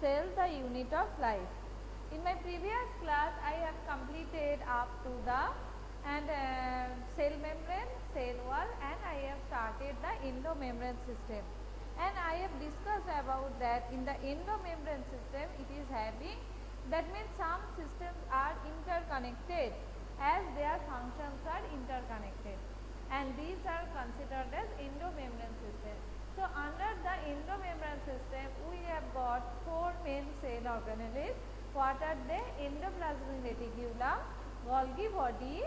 cell the unit of life. In my previous class I have completed up to the cell membrane, cell wall, and I have started the endomembrane system, and I have discussed about that in the endomembrane system it is having, that means some systems are interconnected as their functions are interconnected, and these are considered as endomembrane system. So under the endomembrane system we have got 4 main cell organelles. What are they? Endoplasmic reticulum, Golgi body,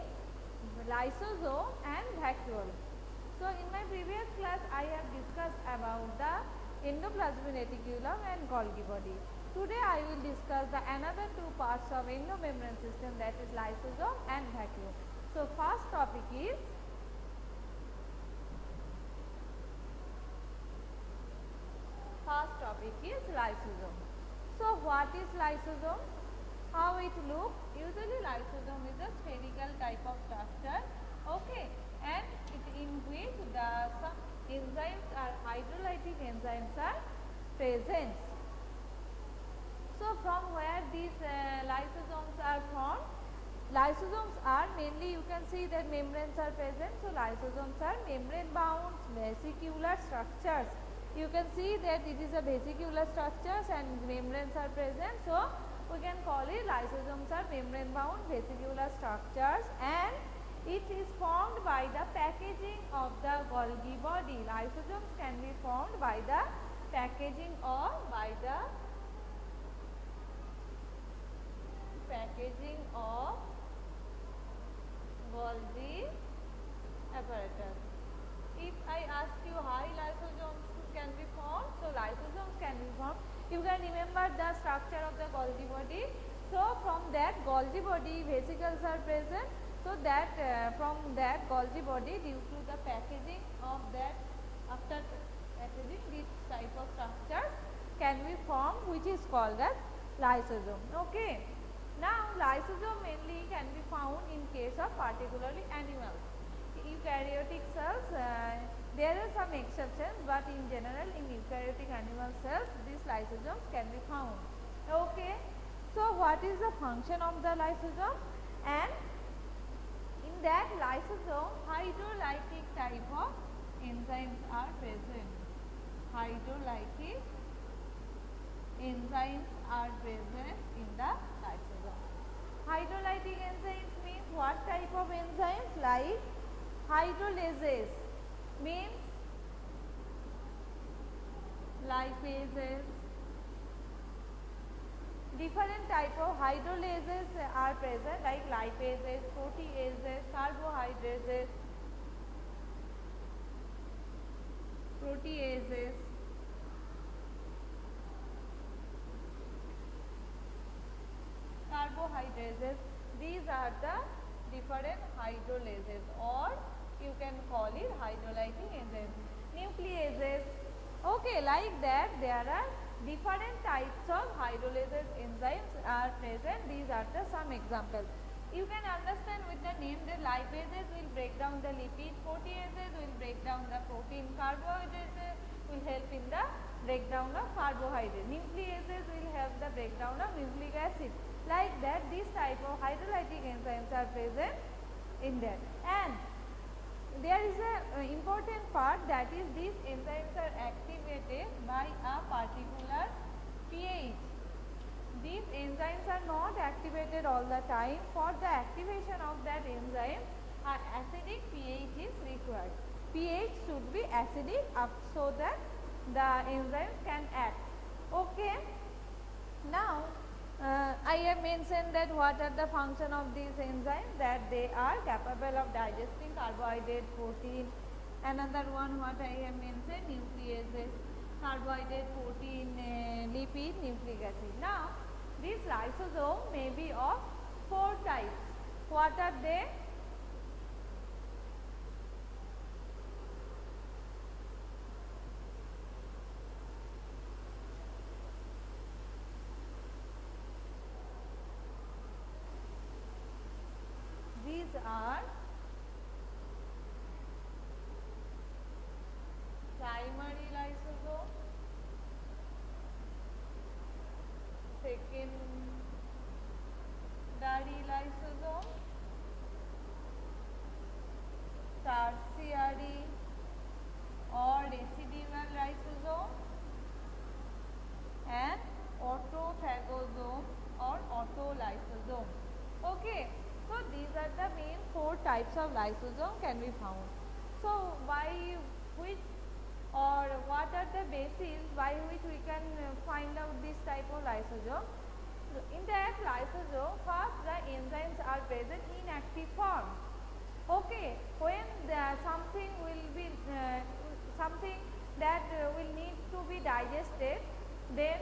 lysosome and vacuole. So in my previous class I have discussed about the endoplasmic reticulum and Golgi body. Today I will discuss the another two parts of endomembrane system, that is lysosome and vacuole. So first topic is lysosome. So what is lysosome? How it looks? Usually lysosome is a spherical type of structure, okay, and in which some enzymes are hydrolytic enzymes are present. So from where these lysosomes are formed? Lysosomes are mainly, you can see that membranes are present. So lysosomes are membrane bound vesicular structures. You can see that it is a vesicular structures and membranes are present. So we can call it lysosomes are membrane bound vesicular structures, and it is formed by the packaging of the Golgi body. Lysosomes can be formed by the packaging or by the of Golgi apparatus. If I ask you how lysosomes can be formed, so lysosomes can be formed. You can remember the structure of the Golgi body. So from that Golgi body vesicles are present. So that from that Golgi body, due to the packaging of that, after packaging, this type of structures can be formed, which is called as lysosome. Okay. Now lysosome mainly can be found in case of particularly animals. Eukaryotic cells, there are some exceptions, but in general in eukaryotic animal cells these lysosomes can be found. Okay. So what is the function of the lysosome? And in that lysosome hydrolytic type of enzymes are present. Hydrolytic enzymes are present in the lysosome. Hydrolytic enzymes means what type of enzymes? Like hydrolases means lipases. Different type of hydrolases are present, like lipases, proteases, carbohydrases, carbohydrases. These are the different hydrolases, or you can call it hydrolytic enzymes. Nucleases, okay, like that there are different types of hydrolases enzymes are present. These are the some examples. You can understand with the name that lipases will break down the lipid, proteases will break down the protein, carbohydrates will help in the breakdown of carbohydrate, nucleases will help the breakdown of nucleic acid. Like that these type of hydrolytic enzymes are present in that. And there is a important part, that is these enzymes are activated by a particular pH. These enzymes are not activated all the time. For the activation of that enzyme, an acidic pH is required. pH should be acidic so that the enzymes can act. Okay. Now I have mentioned that what are the function of these enzymes, that they are capable of digesting carbohydrate, protein. Another one what I have mentioned, nucleases, carbohydrate, protein, lipid, nucleic acid. Now this lysosome may be of 4 types. What are they? These are primary lysosome, types of lysosome can be found. So, by which or what are the bases by which we can find out this type of lysosome? In that lysosome, first the enzymes are present in active form. Okay, when something will be something that will need to be digested, then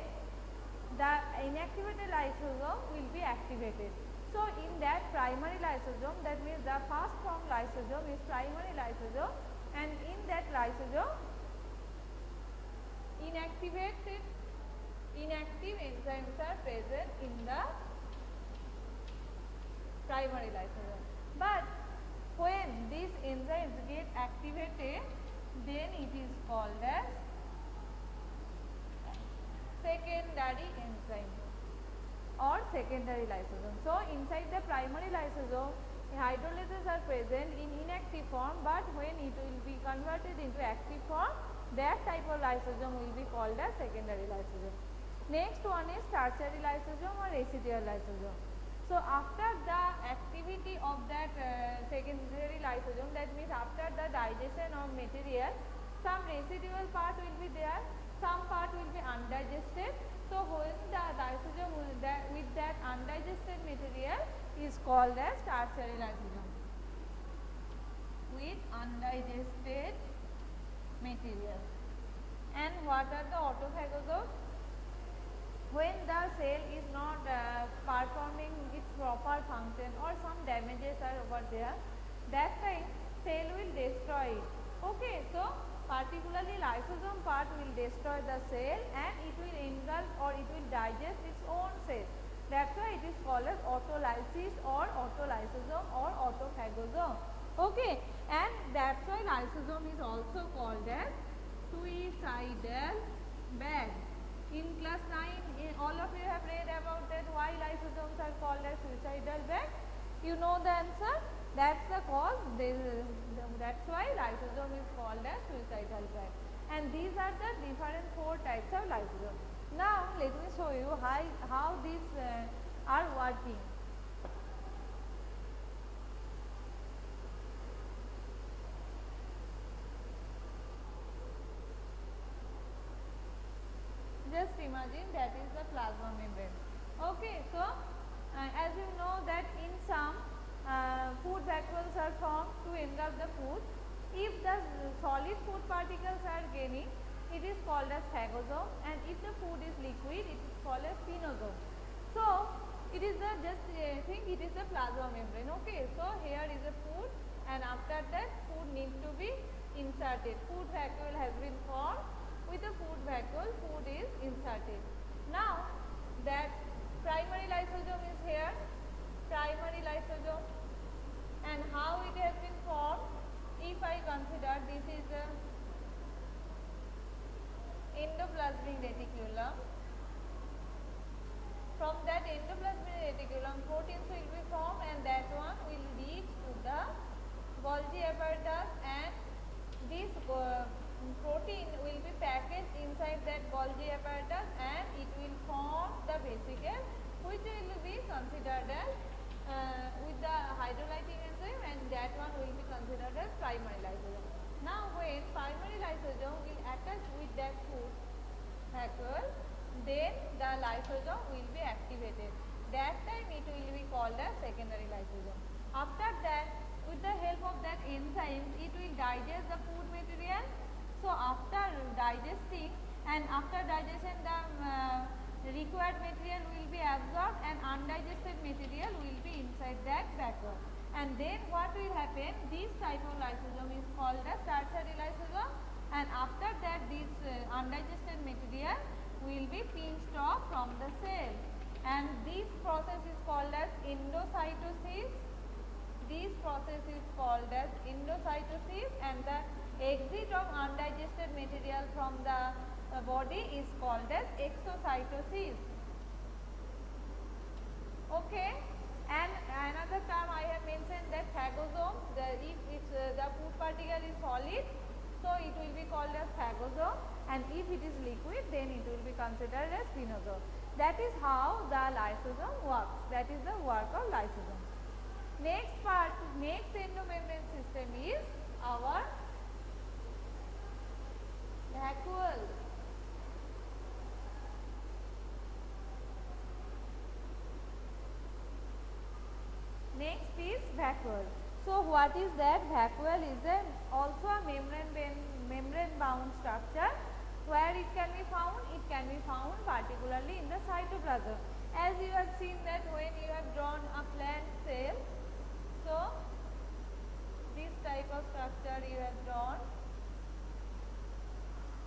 the inactivated lysosome will be activated. So, in that primary lysosome, that means the first form lysosome is primary lysosome, and in that lysosome inactive enzymes are present in the primary lysosome. But when these enzymes get activated, then it is called as secondary enzyme or secondary lysosome. So, inside the primary lysosome, hydrolases are present in inactive form, but when it will be converted into active form, that type of lysosome will be called as secondary lysosome. Next one is tertiary lysosome or residual lysosome. So, after the activity of that secondary lysosome, that means after the digestion of material, some residual part will be there, some part will be undigested. So, when the lysosome with that undigested material is called as tertiary lysosome, with undigested material. And what are the autophagosomes? When the cell is not performing its proper function or some damages are over there, that time cell will destroy it. Okay, so particularly lysosome part will destroy the cell and it will engulf or it will digest its own cell. That's why it is called as autolysis or autolysosome or autophagosome. Okay, and that's why lysosome is also called as suicidal bag. In class 9, all of you have read about that why lysosomes are called as suicidal bag. You know the answer? That's the cause. That's why lysosome is called as suicidal bag. And these are the different 4 types of lysosome. Now, let me show you how these are working. Just imagine that is the plasma membrane. Okay, so as you know that in some food vacuoles are formed to engulf the food. If the solid food particles are gaining, it is called as phagosome, and if the food is liquid, it is called as spinosome. So, it is the think it is the plasma membrane. Okay, so here is a food, and after that food needs to be inserted. Food vacuole has been formed. With the food vacuole, food is inserted. Now, that primary lysosome is here, primary lysosome, and how it has been formed. If I consider this is the endoplasmic reticulum, from that endoplasmic reticulum proteins will be formed, and that one will reach to the Golgi apparatus, and this protein will be packaged inside that Golgi apparatus, and it will form the vesicle, which will be considered as with the hydrolytic enzyme, and that one will be considered as primary lysosome. Now, when primary lysosome will attach with that food vacuole, then the lysosome will be activated. That time it will be called as secondary lysosome. After that, with the help of that enzyme, it will digest the food material. So, after digesting and after digestion, the required material will be absorbed and undigested material will be inside that vacuole. And then what will happen? This type of lysosome is called as tertiary lysosome, and after that this undigested material will be pinched off from the cell, and this process is called as endocytosis. This process is called as endocytosis, and the exit of undigested material from the body is called as exocytosis. Okay, and another term I have mentioned that phagosome. If the food particle is solid, so it will be called as phagosome, and if it is liquid, then it will be considered as spinosome. That is how the lysosome works. That is the work of lysosome. Next part, next endomembrane system is our vacuole. Next is vacuole. So what is that? Vacuole is also a membrane bound structure. Where it can be found? It can be found particularly in the cytoplasm. As you have seen that when you have drawn a plant cell, so this type of structure you have drawn,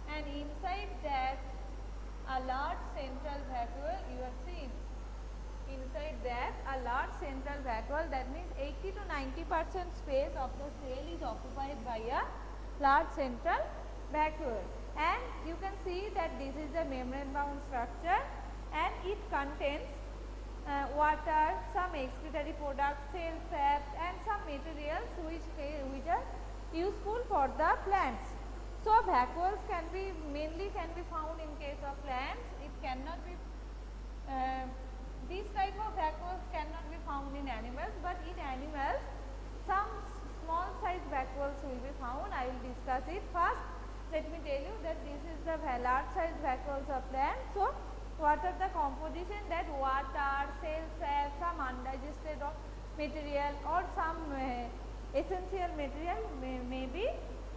and inside that a large central vacuole you have seen. Inside that a large central vacuole, that means 80 to 90% space of the cell is occupied by a large central vacuole, and you can see that this is the membrane bound structure and it contains water, some excretory products, cell saps and some materials which are useful for the plants. So vacuoles mainly can be found in case of plants. It cannot be this type of vacuoles cannot be found in animals, but in animals some small size vacuoles will be found. I will discuss it. First, let me tell you that this is the large size vacuoles of plants. So what are the composition? That water, cell sap, some undigested material or some essential material may be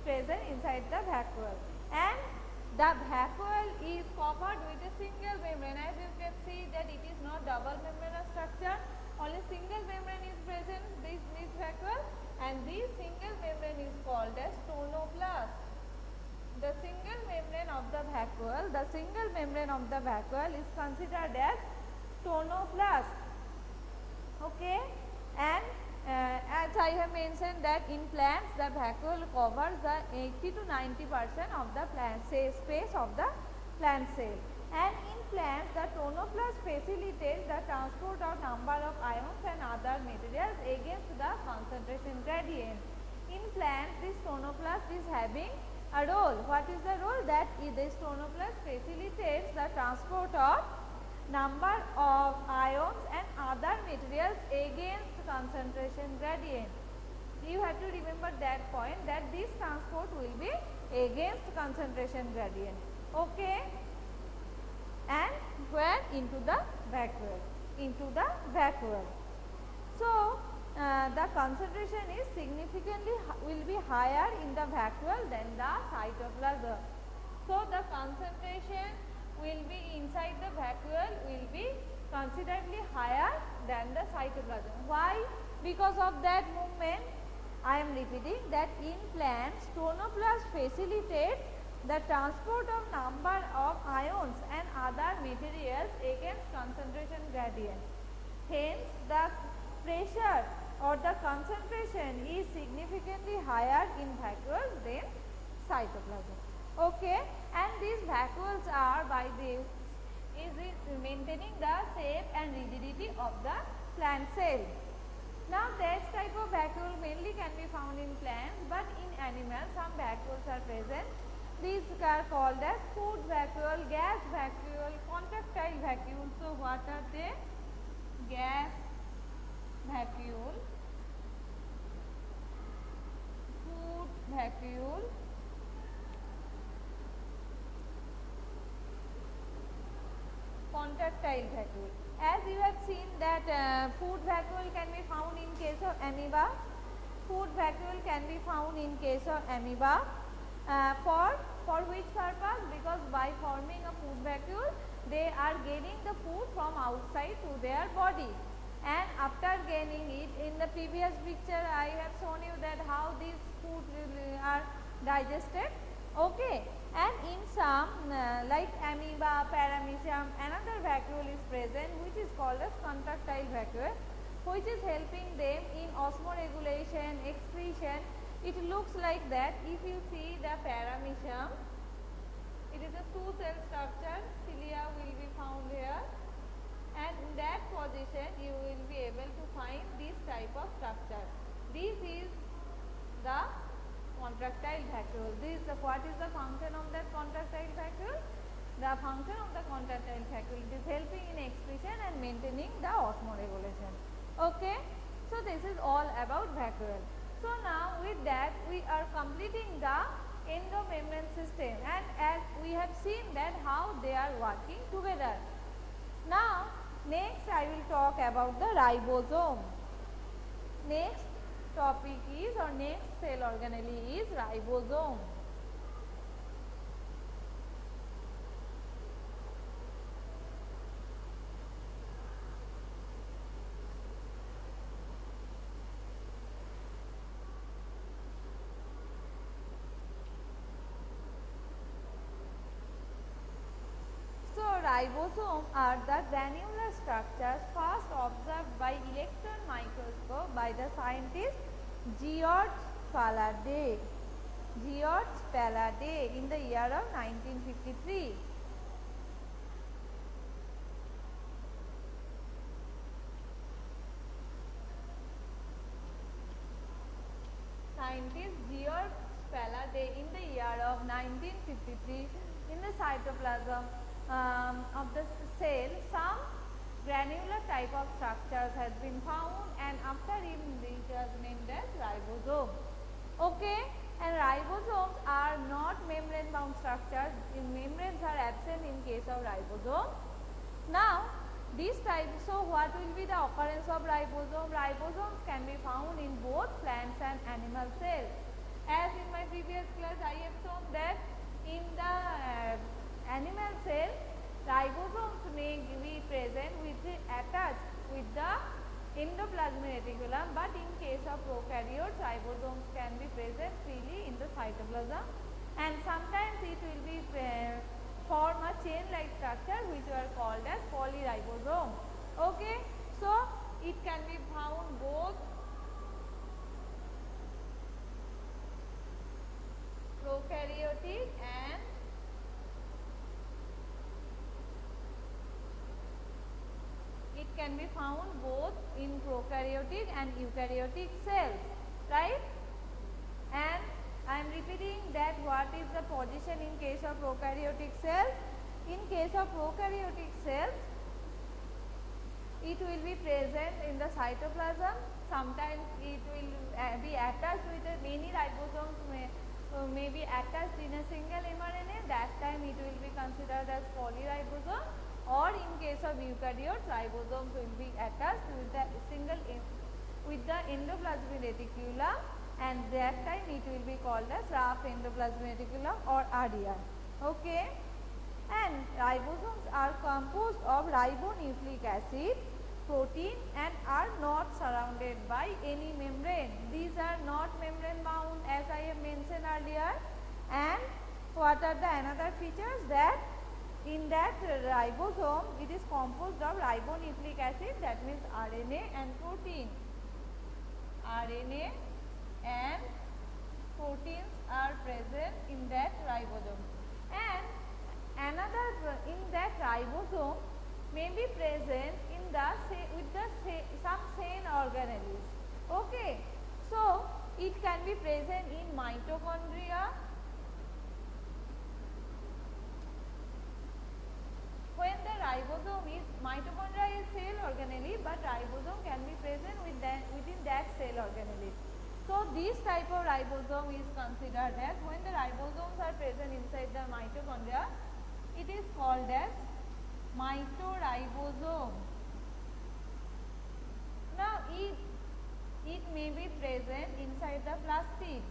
present inside the vacuole, and the vacuole is covered with a single membrane. As you can see that it is not double membranous structure, only single membrane is present in this vacuole, and this single membrane is called as tonoplast. The single membrane of the vacuole is considered as tonoplast. Okay, and as I have mentioned that in plants the vacuole covers the 80 to 90% of the plant space of the plant cell, and in plants the tonoplast facilitates the transport of number of ions and other materials against the concentration gradient. In plants this tonoplast is having a role. What is the role? That this tonoplast facilitates the transport of number of ions and other materials against concentration gradient. You have to remember that point, that this transport will be against concentration gradient. Okay, and where? Into the vacuole. So the concentration is significantly will be higher in the vacuole than the cytoplasm. So the concentration will be inside the vacuole will be considerably higher than the cytoplasm. Why? Because of that movement, I am repeating that in plants tonoplast facilitates the transport of number of ions and other materials against concentration gradient. Hence the pressure or the concentration is significantly higher in vacuoles than cytoplasm. Okay, and these vacuoles are by this is maintaining the shape and rigidity of the plant cell. Now this type of vacuole mainly can be found in plants, but in animals some vacuoles are present. These are called as food vacuole, gas vacuole, contractile vacuole. So what are they? Gas vacuole, food vacuole, contractile vacuole. As you have seen that food vacuole can be found in case of amoeba. Food vacuole can be found in case of amoeba. For which purpose? Because by forming a food vacuole, they are gaining the food from outside to their body, and after gaining it, in the previous picture I have shown you that how these food are digested. Okay, and in some like amoeba, paramecium, another vacuole is present which is called as contractile vacuole, which is helping them in osmoregulation, excretion. It looks like that. If you see the paramecium, it is a two-cell structure, cilia will be found here, and in that position you will be able to find this type of structure. This is the contractile vacuole. What is the function of that contractile vacuole? The function of the contractile vacuole is helping in excretion and maintaining the osmoregulation. Okay, so this is all mackerel. So now with that we are completing the endomembrane system, and as we have seen that how they are working together. Now next I will talk about the ribosome. Next topic is, or next cell organelle is ribosome. So ribosomes are the granular structures first observed by electron microscope by the scientist George Faraday. George Faraday in the year of 1953. Scientist George Faraday in the year of 1953, in the cytoplasm of the cell, some granular type of structures has been found, and after him it was named as ribosome. Okay, and ribosomes are not membrane bound structures. Membranes are absent in case of ribosome. Now this type, so what will be the occurrence of ribosome? Ribosomes can be found in both plants and animal cells. As in my previous class I have shown that in the animal cell, ribosomes may be present attached with the endoplasmic reticulum, but in case of prokaryotes, ribosomes can be present freely in the cytoplasm, and sometimes it will be form a chain-like structure which are called as polyribosome. Okay, so it can be found both prokaryotic and it can be found both in prokaryotic and eukaryotic cells, right? And I am repeating that what is the position in case of prokaryotic cells. In case of prokaryotic cells, it will be present in the cytoplasm. Sometimes it will be attached with many ribosomes may be attached in a single mRNA. That time it will be considered as polyribosome. Or in case of eukaryotes, ribosomes will be attached with the endoplasmic reticulum, and that time it will be called as rough endoplasmic reticulum or RER. Okay, and ribosomes are composed of ribonucleic acid, protein, and are not surrounded by any membrane. These are not membrane bound, as I have mentioned earlier. And what are the another features? That in that ribosome it is composed of ribonucleic acid, that means RNA and protein. RNA and proteins are present in that ribosome, and another in that ribosome may be present in some chain organelles. Okay, so it can be present in mitochondria. When the ribosome is, mitochondria is cell organelle, but ribosome can be present within that cell organelle. So this type of ribosome is considered as, when the ribosomes are present inside the mitochondria, it is called as mitoribosome. Now it may be present inside the plastid.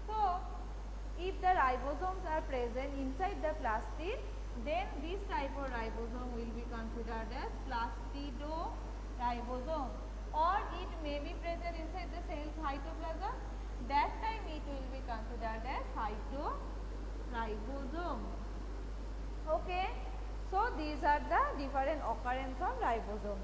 So if the ribosomes are present inside the plastid, then this type of ribosome will be considered as plastidoribosome. Or it may be present inside the cell cytoplasm, that time it will be considered as cytoribosome. Okay, so these are the different occurrence of ribosome.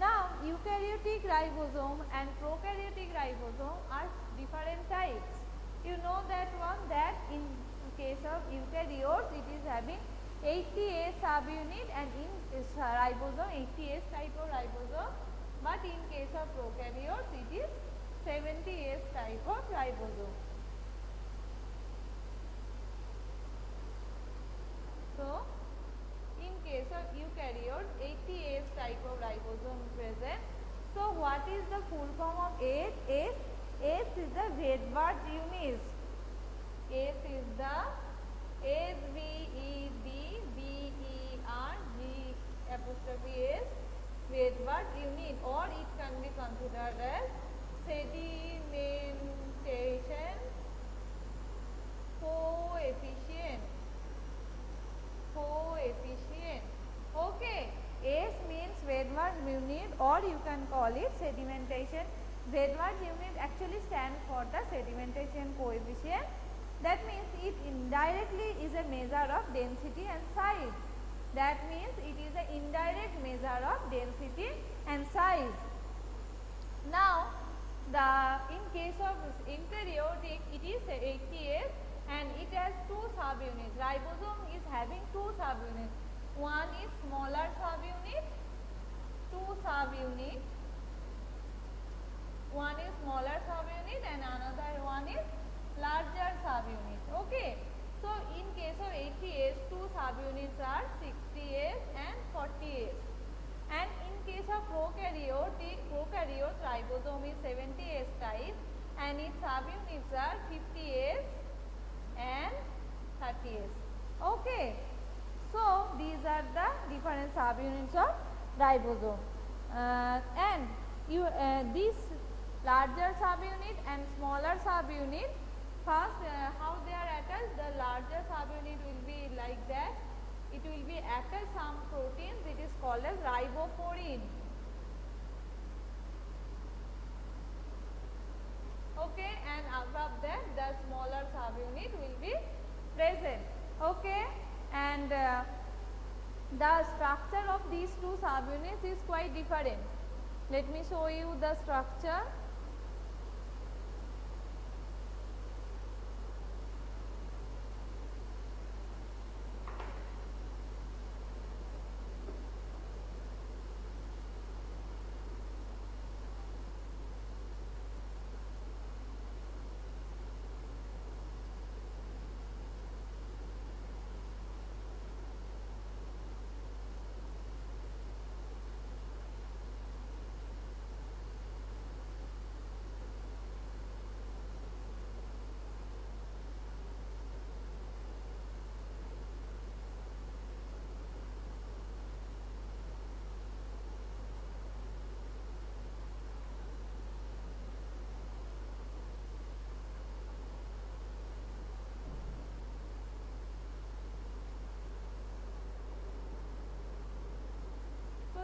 Now eukaryotic ribosome and prokaryotic ribosome are different types. You know that one, that in case of eukaryotes it is having 80S subunit, and in ribosome 80S type of ribosome, but in case of prokaryotes it is 70S type of ribosome. So in case of eukaryotes 80S type of ribosome present. So what is the full form of S? Wedgwood units. S is the SVEDBERG Wedgwood unit, or it can be considered as sedimentation coefficient. Okay, S means Wedgwood unit, or you can call it sedimentation. Wedgwood unit actually stands for the sedimentation coefficient. That means it indirectly is a measure of density and size. That means it is an indirect measure of density and size. Now, in case of eukaryotic, it is 80S and it has two subunits. Ribosome is having two subunits. One is smaller subunit, one is smaller subunit and another one is larger subunit. Okay. So in case of 80S, two subunits are 60S and 40S. And in case of prokaryote ribosome is 70S type and its subunits are 50S and 30S. Okay. So these are the different subunits of ribosome. And this larger subunit and smaller subunit, first how they are attached, the larger subunit will be like that. It will be attached some proteins, it is called as riboporine. Okay, and above that the smaller subunit will be present. Okay, and the structure of these two subunits is quite different. Let me show you the structure.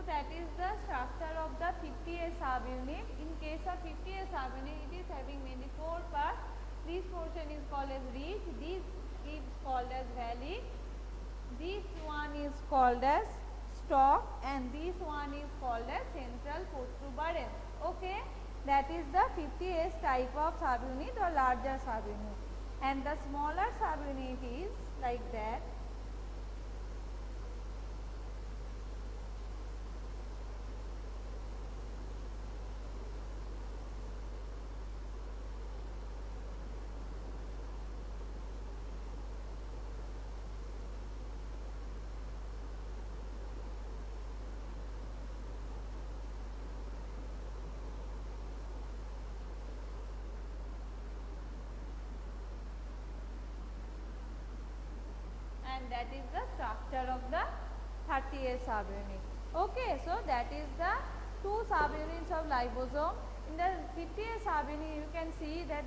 That is the structure of the 50S subunit. In case of 50S subunit, it is having mainly 4 parts. This portion is called as ridge, this is called as valley, this one is called as stalk, and this one is called as central protuberance. Okay, that is the 50S type of subunit or larger subunit, and the smaller subunit is like that. And that is the structure of the 30S subunit. Okay, so that is the two subunits of ribosome. In the 50S subunit, you can see that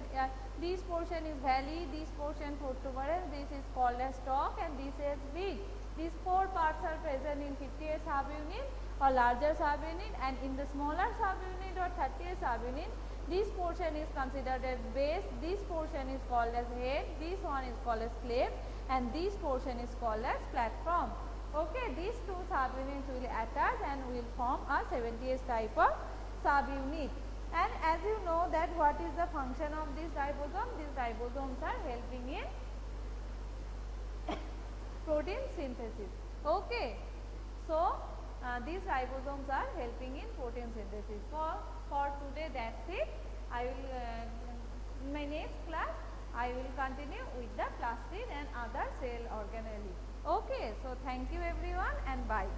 this portion is valley, this portion protuberance, this is called as stalk, and this is ridge. These 4 parts are present in 50S subunit or larger subunit, and in the smaller subunit or 30S subunit, this portion is considered as base, this portion is called as head, this one is called as cleft, and this portion is called as platform. Okay, these two subunits will attach and will form a 70S type of subunit. And as you know that what is the function of this ribosome? These ribosomes are helping in protein synthesis. Okay, so these ribosomes are helping in protein synthesis. For today that's it. I will in my next class I will continue with the plastid and other cell organelle. Okay, so thank you everyone and bye.